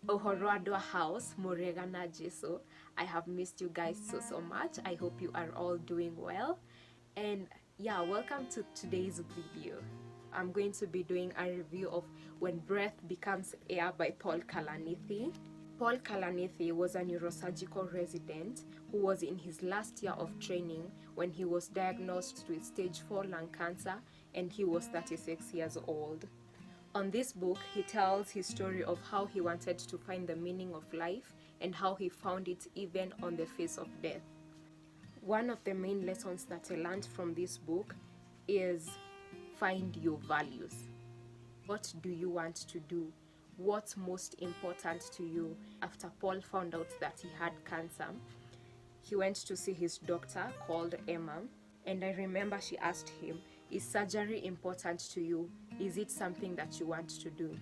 Uhoroooo Andu house, Muregana Jesu. I have missed you guys so much. I hope you are all doing well. And yeah, welcome to today's video. I'm going to be doing a review of When Breath Becomes Air by Paul Kalanithi. Paul Kalanithi was a neurosurgical resident who was in his last year of training when he was diagnosed with stage 4 lung cancer, and he was 36 years old. On this book, he tells his story of how he wanted to find the meaning of life and how he found it even on the face of death. One of the main lessons that I learned from this book is find your values. What do you want to do? What's most important to you? After Paul found out that he had cancer, he went to see his doctor called Emma, and I remember she asked him, is surgery important to you? Is it something that you want to do?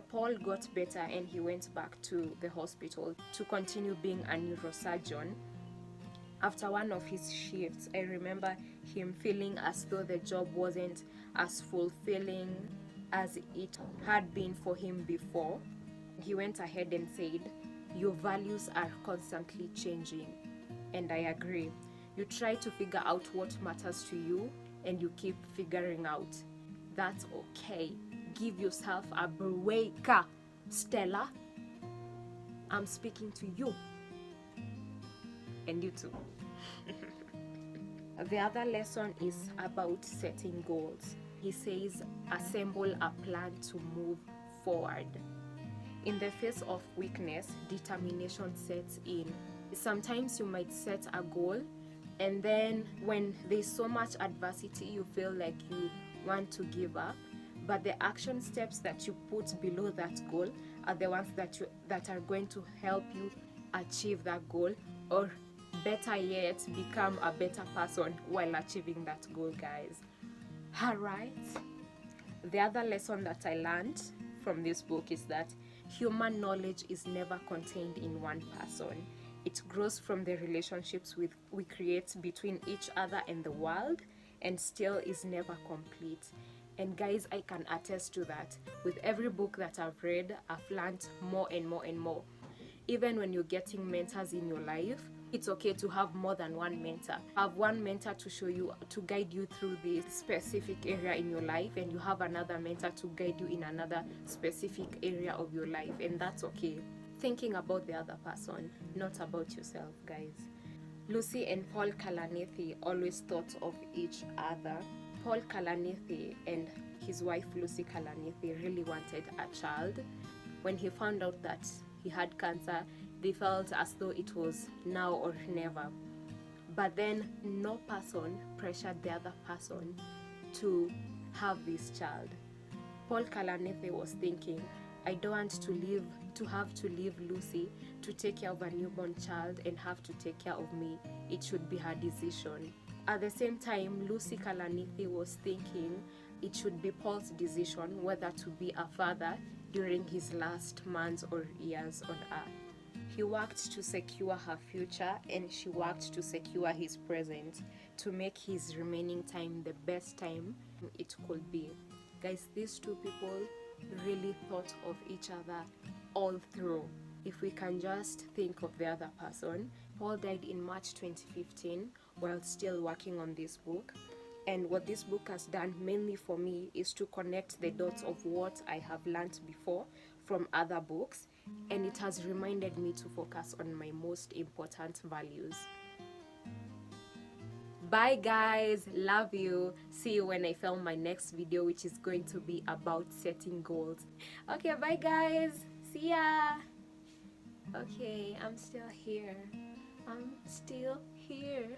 Paul got better and he went back to the hospital to continue being a neurosurgeon. After one of his shifts, I remember him feeling as though the job wasn't as fulfilling as it had been for him before. He went ahead and said, your values are constantly changing. And I agree. You try to figure out what matters to you and you keep figuring out. That's okay. Give yourself a break. Stella, I'm speaking to you. And you too. The other lesson is about setting goals. He says, assemble a plan to move forward. In the face of weakness, determination sets in. Sometimes you might set a goal, and then when there's so much adversity, you feel like you want to give up. But the action steps that you put below that goal are the ones that are going to help you achieve that goal, or better yet, become a better person while achieving that goal, guys. Alright. The other lesson that I learned from this book is that human knowledge is never contained in one person. It grows from the relationships we create between each other and the world, and still is never complete. And guys, I can attest to that. With every book that I've read, I've learned more and more and more. Even when you're getting mentors in your life, it's okay to have more than one mentor. Have one mentor to show you, to guide you through this specific area in your life, and you have another mentor to guide you in another specific area of your life, and that's okay. Thinking about the other person, not about yourself, guys. Lucy and Paul Kalanithi always thought of each other. Paul Kalanithi and his wife Lucy Kalanithi really wanted a child. When he found out that he had cancer, they felt as though it was now or never. But then no person pressured the other person to have this child. Paul Kalanithi was thinking, I don't want to have to leave Lucy to take care of a newborn child and have to take care of me. It should be her decision. At the same time, Lucy Kalanithi was thinking it should be Paul's decision whether to be a father during his last months or years on earth. He worked to secure her future, and she worked to secure his present, to make his remaining time the best time it could be. Guys, these two people really thought of each other all through. If we can just think of the other person, Paul died in March 2015 while still working on this book. And what this book has done mainly for me is to connect the dots of what I have learned before from other books, and it has reminded me to focus on my most important values. Bye guys, love you. See you when I film my next video, which is going to be about setting goals. Okay, bye guys, see ya. Okay, I'm still here.